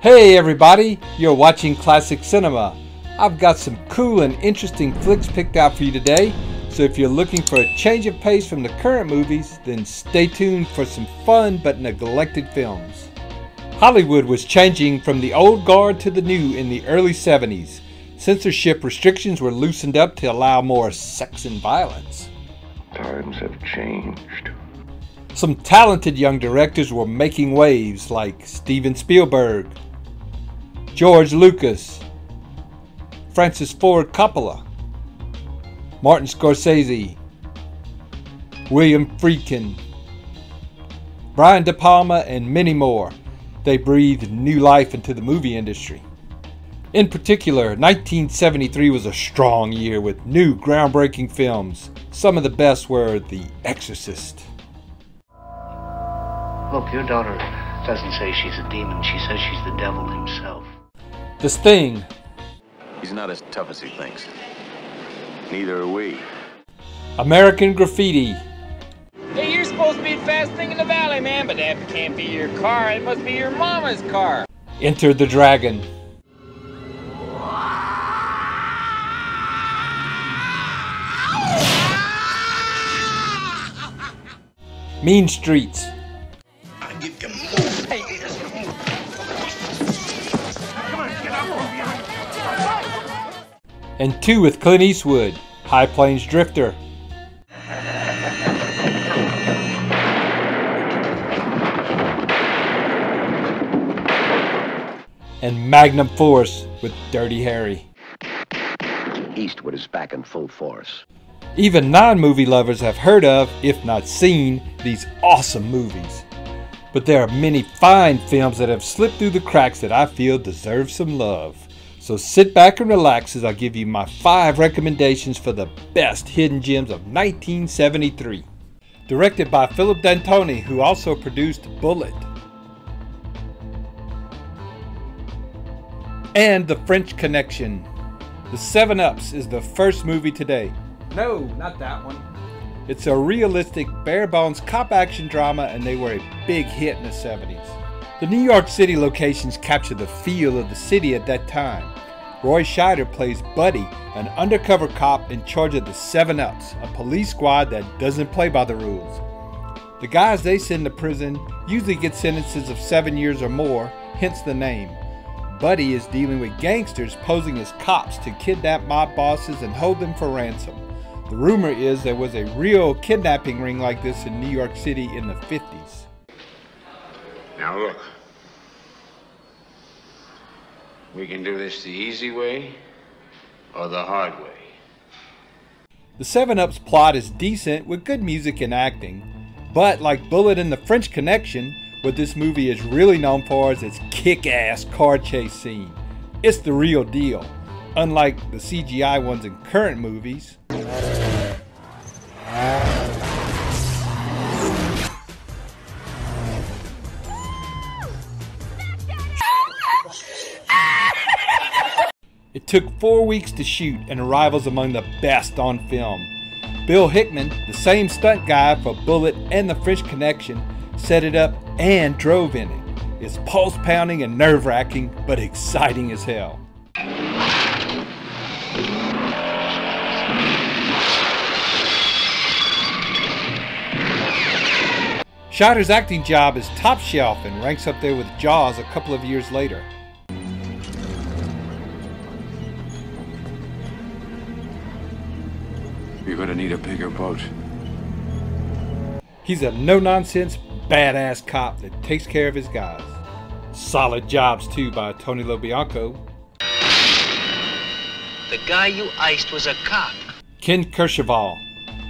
Hey everybody, you're watching Classic Cinema. I've got some cool and interesting flicks picked out for you today, so if you're looking for a change of pace from the current movies, then stay tuned for some fun but neglected films. Hollywood was changing from the old guard to the new in the early 70s. Censorship restrictions were loosened up to allow more sex and violence. Times have changed. Some talented young directors were making waves like Steven Spielberg, George Lucas, Francis Ford Coppola, Martin Scorcese, William Friedkin, Brian DePalma, and many more. They breathed new life into the movie industry. In particular, 1973 was a strong year with new groundbreaking films. Some of the best were The Exorcist. Look, your daughter doesn't say she's a demon. She says she's the devil himself. The Sting. He's not as tough as he thinks. Neither are we. American Graffiti. Hey, you're supposed to be the fast thing in the valley, man, but that can't be your car. It must be your mama's car. Enter the Dragon. Mean Streets. And two with Clint Eastwood, High Plains Drifter. And Magnum Force with Dirty Harry. Eastwood is back in full force. Even non-movie lovers have heard of, if not seen, these awesome movies. But there are many fine films that have slipped through the cracks that I feel deserve some love. So sit back and relax as I give you my 5 recommendations for the best hidden gems of 1973. Directed by Philip D'Antoni, who also produced Bullet. And The French Connection. The 7-Ups is the first movie today. No, not that one. It's a realistic, bare-bones cop action drama, and they were a big hit in the 70s. The New York City locations capture the feel of the city at that time. Roy Scheider plays Buddy, an undercover cop in charge of the 7-Ups, a police squad that doesn't play by the rules. The guys they send to prison usually get sentences of 7 years or more, hence the name. Buddy is dealing with gangsters posing as cops to kidnap mob bosses and hold them for ransom. The rumor is there was a real kidnapping ring like this in New York City in the 50s. Now look, we can do this the easy way or the hard way. The 7-Up's plot is decent with good music and acting, but like Bullet and The French Connection, what this movie is really known for is its kick-ass car chase scene. It's the real deal, unlike the CGI ones in current movies. It took 4 weeks to shoot and arrivals among the best on film. Bill Hickman, the same stunt guy for Bullet and The French Connection, set it up and drove in it. It's pulse-pounding and nerve-wracking, but exciting as hell. Scheider's acting job is top shelf and ranks up there with Jaws a couple of years later. You're gonna need a bigger boat. He's a no-nonsense, badass cop that takes care of his guys. Solid jobs too by Tony LoBianco. The guy you iced was a cop. Ken Kercheval.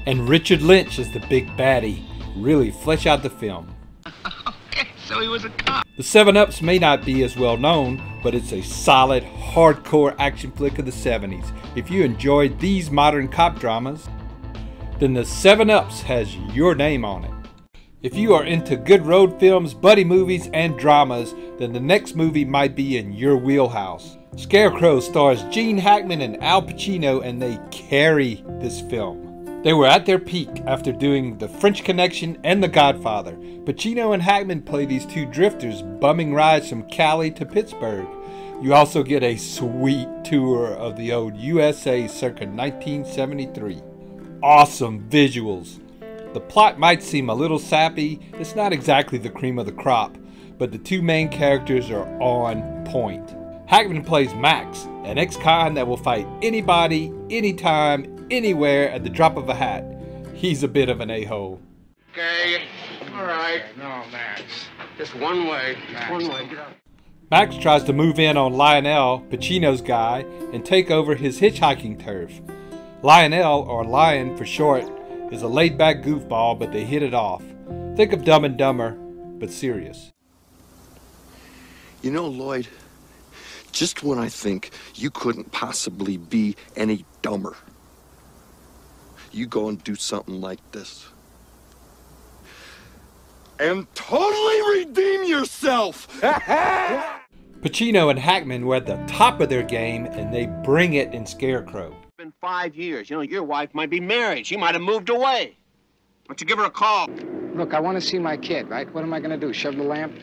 And Richard Lynch is the big baddie. Really flesh out the film. Okay, so he was a cop. The 7-Ups may not be as well known, but it's a solid, hardcore action flick of the 70s. If you enjoyed these modern cop dramas, then the 7-Ups has your name on it. If you are into good road films, buddy movies, and dramas, then the next movie might be in your wheelhouse. Scarecrow stars Gene Hackman and Al Pacino, and they carry this film. They were at their peak after doing The French Connection and The Godfather. Pacino and Hackman play these two drifters bumming rides from Cali to Pittsburgh. You also get a sweet tour of the old USA circa 1973. Awesome visuals. The plot might seem a little sappy. It's not exactly the cream of the crop, but the two main characters are on point. Hackman plays Max, an ex-con that will fight anybody, anytime, anywhere at the drop of a hat. He's a bit of an a-hole. Okay, all right. No, Max. Just one way. Max. One way. Get out. Max tries to move in on Lionel, Pacino's guy, and take over his hitchhiking turf. Lionel, or Lion for short, is a laid-back goofball, but they hit it off. Think of Dumb and Dumber, but serious. You know, Lloyd, just when I think you couldn't possibly be any dumber, you go and do something like this. And totally redeem yourself! Pacino and Hackman were at the top of their game, and they bring it in Scarecrow. It's been 5 years. You know, your wife might be married. She might have moved away. Why don't you give her a call? Look, I want to see my kid, right? What am I going to do, shove the lamp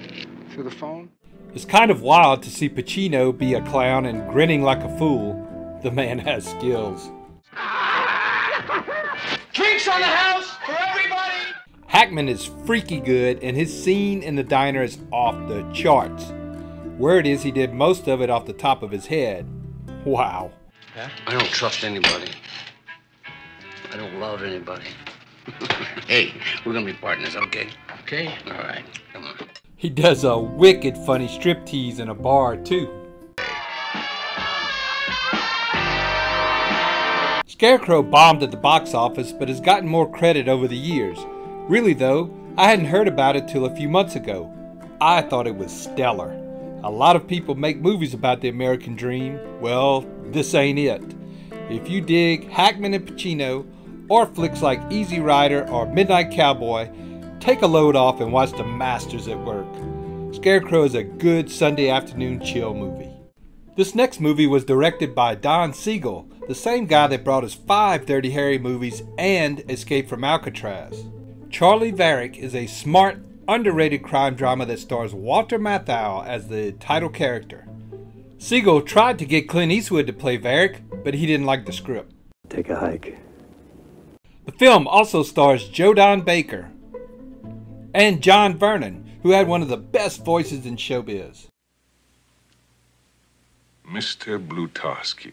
through the phone? It's kind of wild to see Pacino be a clown and grinning like a fool. The man has skills. Drinks on the house for everybody! Hackman is freaky good, and his scene in the diner is off the charts. Word is he did most of it off the top of his head. Wow. I don't trust anybody. I don't love anybody. Hey, we're gonna be partners, okay? Okay? All right, come on. He does a wicked funny striptease in a bar, too. Scarecrow bombed at the box office, but has gotten more credit over the years. Really though, I hadn't heard about it till a few months ago. I thought it was stellar. A lot of people make movies about the American dream. Well, this ain't it. If you dig Hackman and Pacino, or flicks like Easy Rider or Midnight Cowboy, take a load off and watch the masters at work. Scarecrow is a good Sunday afternoon chill movie. This next movie was directed by Don Siegel, the same guy that brought us 5 Dirty Harry movies and Escape from Alcatraz. Charlie Varrick is a smart, underrated crime drama that stars Walter Matthau as the title character. Siegel tried to get Clint Eastwood to play Varrick, but he didn't like the script. Take a hike. The film also stars Joe Don Baker and John Vernon, who had one of the best voices in showbiz. Mr. Blutowski.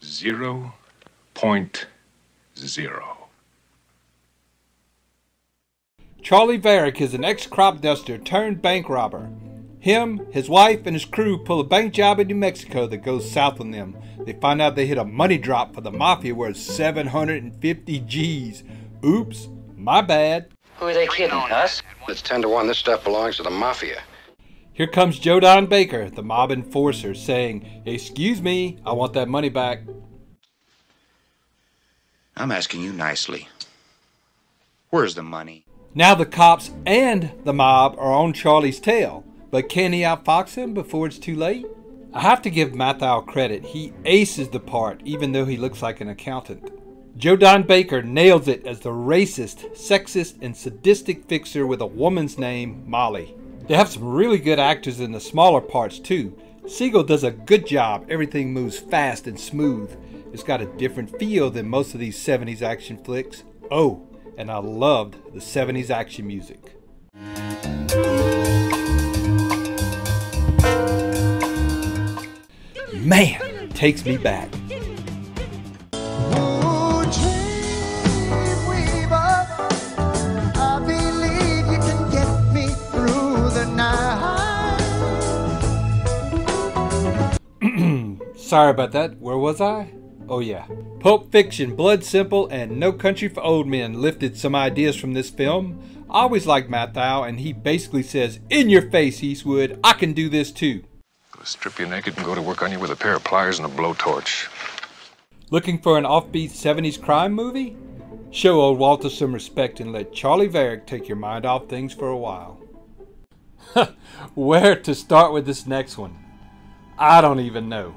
0.0. Charlie Varrick is an ex-crop duster turned bank robber. Him, his wife, and his crew pull a bank job in New Mexico that goes south on them. They find out they hit a money drop for the mafia worth 750 G's. Oops, my bad. Who are they kidding, us? It's 10 to 1. This stuff belongs to the mafia. Here comes Joe Don Baker, the mob enforcer, saying, "Excuse me, I want that money back." I'm asking you nicely. Where's the money? Now the cops and the mob are on Charlie's tail, but can he outfox him before it's too late? I have to give Matthau credit. He aces the part, even though he looks like an accountant. Joe Don Baker nails it as the racist, sexist, and sadistic fixer with a woman's name, Molly. They have some really good actors in the smaller parts too. Siegel does a good job. Everything moves fast and smooth. It's got a different feel than most of these 70s action flicks. Oh, and I loved the 70s action music. Man, it takes me back. Sorry about that. Where was I? Oh yeah. Pulp Fiction, Blood Simple, and No Country for Old Men lifted some ideas from this film. I always liked Matthau, and he basically says, "In your face, Eastwood, I can do this too." Strip you naked and go to work on you with a pair of pliers and a blowtorch. Looking for an offbeat 70s crime movie? Show old Walter some respect and let Charlie Varrick take your mind off things for a while. Where to start with this next one? I don't even know.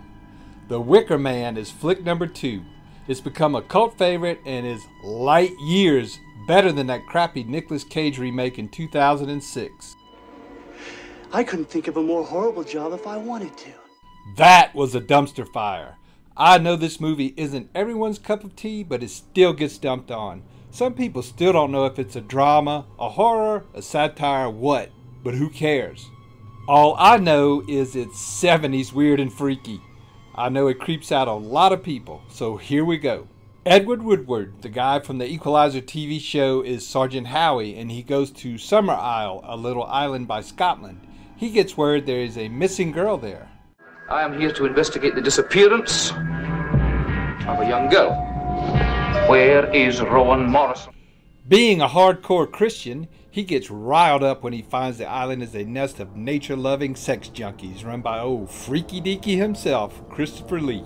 The Wicker Man is flick number 2. It's become a cult favorite and is light years better than that crappy Nicolas Cage remake in 2006. I couldn't think of a more horrible job if I wanted to. That was a dumpster fire. I know this movie isn't everyone's cup of tea, but it still gets dumped on. Some people still don't know if it's a drama, a horror, a satire, what, but who cares? All I know is it's 70s weird and freaky. I know it creeps out a lot of people, so here we go. Edward Woodward, the guy from the Equalizer TV show, is Sergeant Howie, and he goes to Summer Isle, a little island by Scotland. He gets word there is a missing girl there. I am here to investigate the disappearance of a young girl. Where is Rowan Morrison? Being a hardcore Christian, he gets riled up when he finds the island is a nest of nature-loving sex junkies run by old Freaky Deaky himself, Christopher Lee.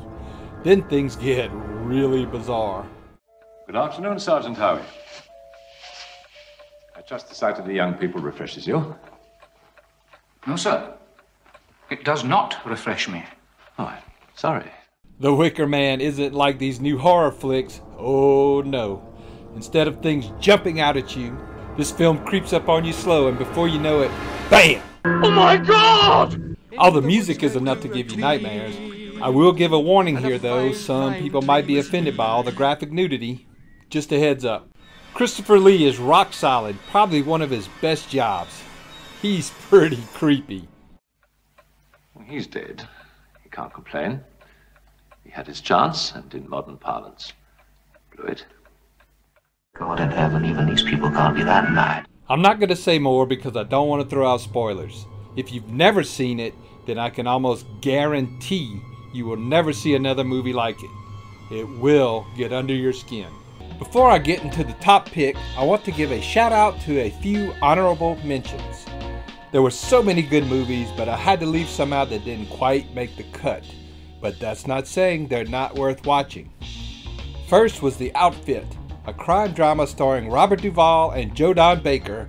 Then things get really bizarre. Good afternoon, Sergeant Howie. I trust the sight of the young people refreshes you. No, sir. It does not refresh me. Oh, I'm sorry. The Wicker Man isn't like these new horror flicks. Oh no. Instead of things jumping out at you, this film creeps up on you slow, and before you know it, BAM! Oh my God! All the music is enough to give you nightmares. I will give a warning here though, some people might be offended by all the graphic nudity. Just a heads up. Christopher Lee is rock solid, probably one of his best jobs. He's pretty creepy. He's dead. He can't complain. He had his chance, and in modern parlance, blew it. God in heaven, even these people can't be that mad. I'm not going to say more because I don't want to throw out spoilers. If you've never seen it, then I can almost guarantee you will never see another movie like it. It will get under your skin. Before I get into the top pick, I want to give a shout out to a few honorable mentions. There were so many good movies, but I had to leave some out that didn't quite make the cut. But that's not saying they're not worth watching. First was The Outfit, a crime drama starring Robert Duvall and Joe Don Baker.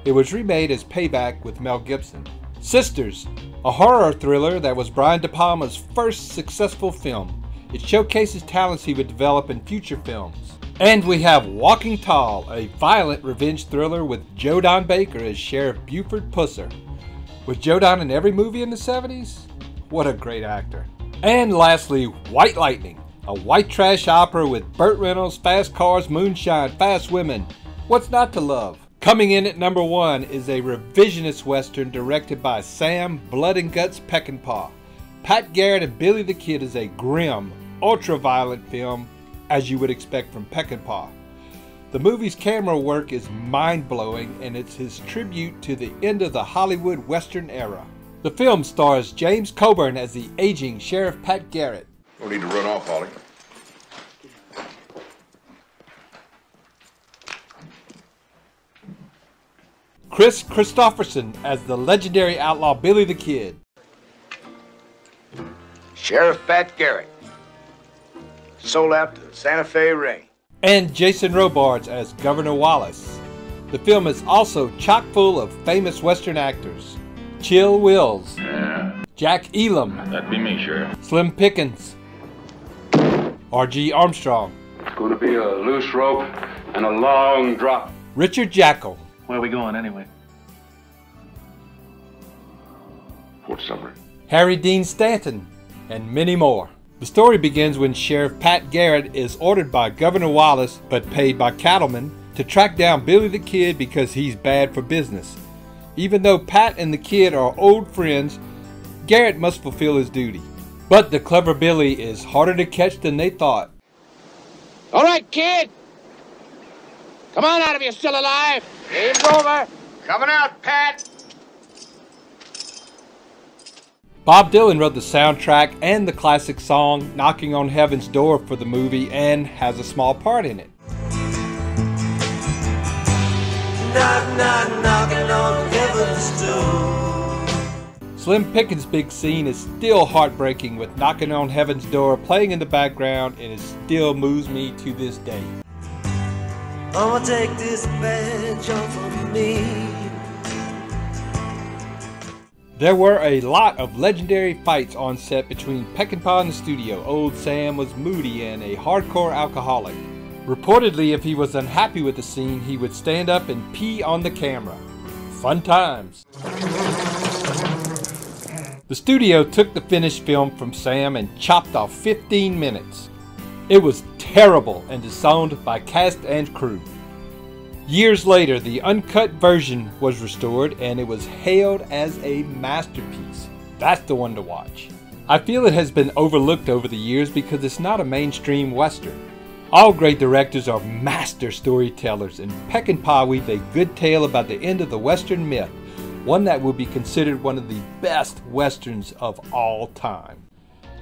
It was remade as Payback with Mel Gibson. Sisters, a horror thriller that was Brian DePalma's first successful film. It showcases talents he would develop in future films. And we have Walking Tall, a violent revenge thriller with Joe Don Baker as Sheriff Buford Pusser. Was Joe Don in every movie in the 70s? What a great actor. And lastly, White Lightning, a white trash opera with Burt Reynolds, fast cars, moonshine, fast women. What's not to love? Coming in at number 1 is a revisionist western directed by Sam Blood and Guts Peckinpah. Pat Garrett and Billy the Kid is a grim, ultra-violent film, as you would expect from Peckinpah. The movie's camera work is mind-blowing, and it's his tribute to the end of the Hollywood Western era. The film stars James Coburn as the aging Sheriff Pat Garrett. No need to run off, Holly. Chris Christopherson as the legendary outlaw Billy the Kid. Sheriff Pat Garrett. Sold out to Santa Fe Ray. And Jason Robards as Governor Wallace. The film is also chock full of famous Western actors. Chill Wills. Yeah. Jack Elam. That'd be me, Sheriff. Slim Pickens. R.G. Armstrong. It's going to be a loose rope and a long drop. Richard Jackal. Where are we going anyway? Fort Sumner. Harry Dean Stanton. And many more. The story begins when Sheriff Pat Garrett is ordered by Governor Wallace, but paid by cattlemen, to track down Billy the Kid because he's bad for business. Even though Pat and the Kid are old friends, Garrett must fulfill his duty. But the clever Billy is harder to catch than they thought. All right, kid. Come on out if you're still alive. Game's over. Coming out, Pat. Bob Dylan wrote the soundtrack and the classic song Knocking on Heaven's Door for the movie and has a small part in it. Knock, knock, knocking on heaven's door. Slim Pickens' big scene is still heartbreaking with Knocking on Heaven's Door playing in the background, and it still moves me to this day. I'ma take this badge off of me. There were a lot of legendary fights on set between Peckinpah and the studio. Old Sam was moody and a hardcore alcoholic. Reportedly, if he was unhappy with the scene, he would stand up and pee on the camera. Fun times. The studio took the finished film from Sam and chopped off 15 minutes. It was terrible and disowned by cast and crew. Years later, the uncut version was restored and it was hailed as a masterpiece. That's the one to watch. I feel it has been overlooked over the years because it's not a mainstream Western. All great directors are master storytellers, and Peckinpah weaved a good tale about the end of the Western myth, one that will be considered one of the best Westerns of all time.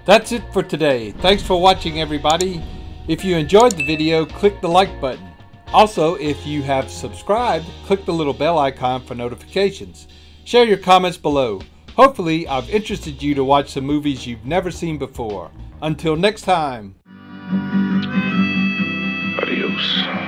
That's it for today. Thanks for watching, everybody. If you enjoyed the video, click the like button. Also, if you have subscribed, click the little bell icon for notifications. Share your comments below. Hopefully, I've interested you to watch some movies you've never seen before. Until next time. Adios.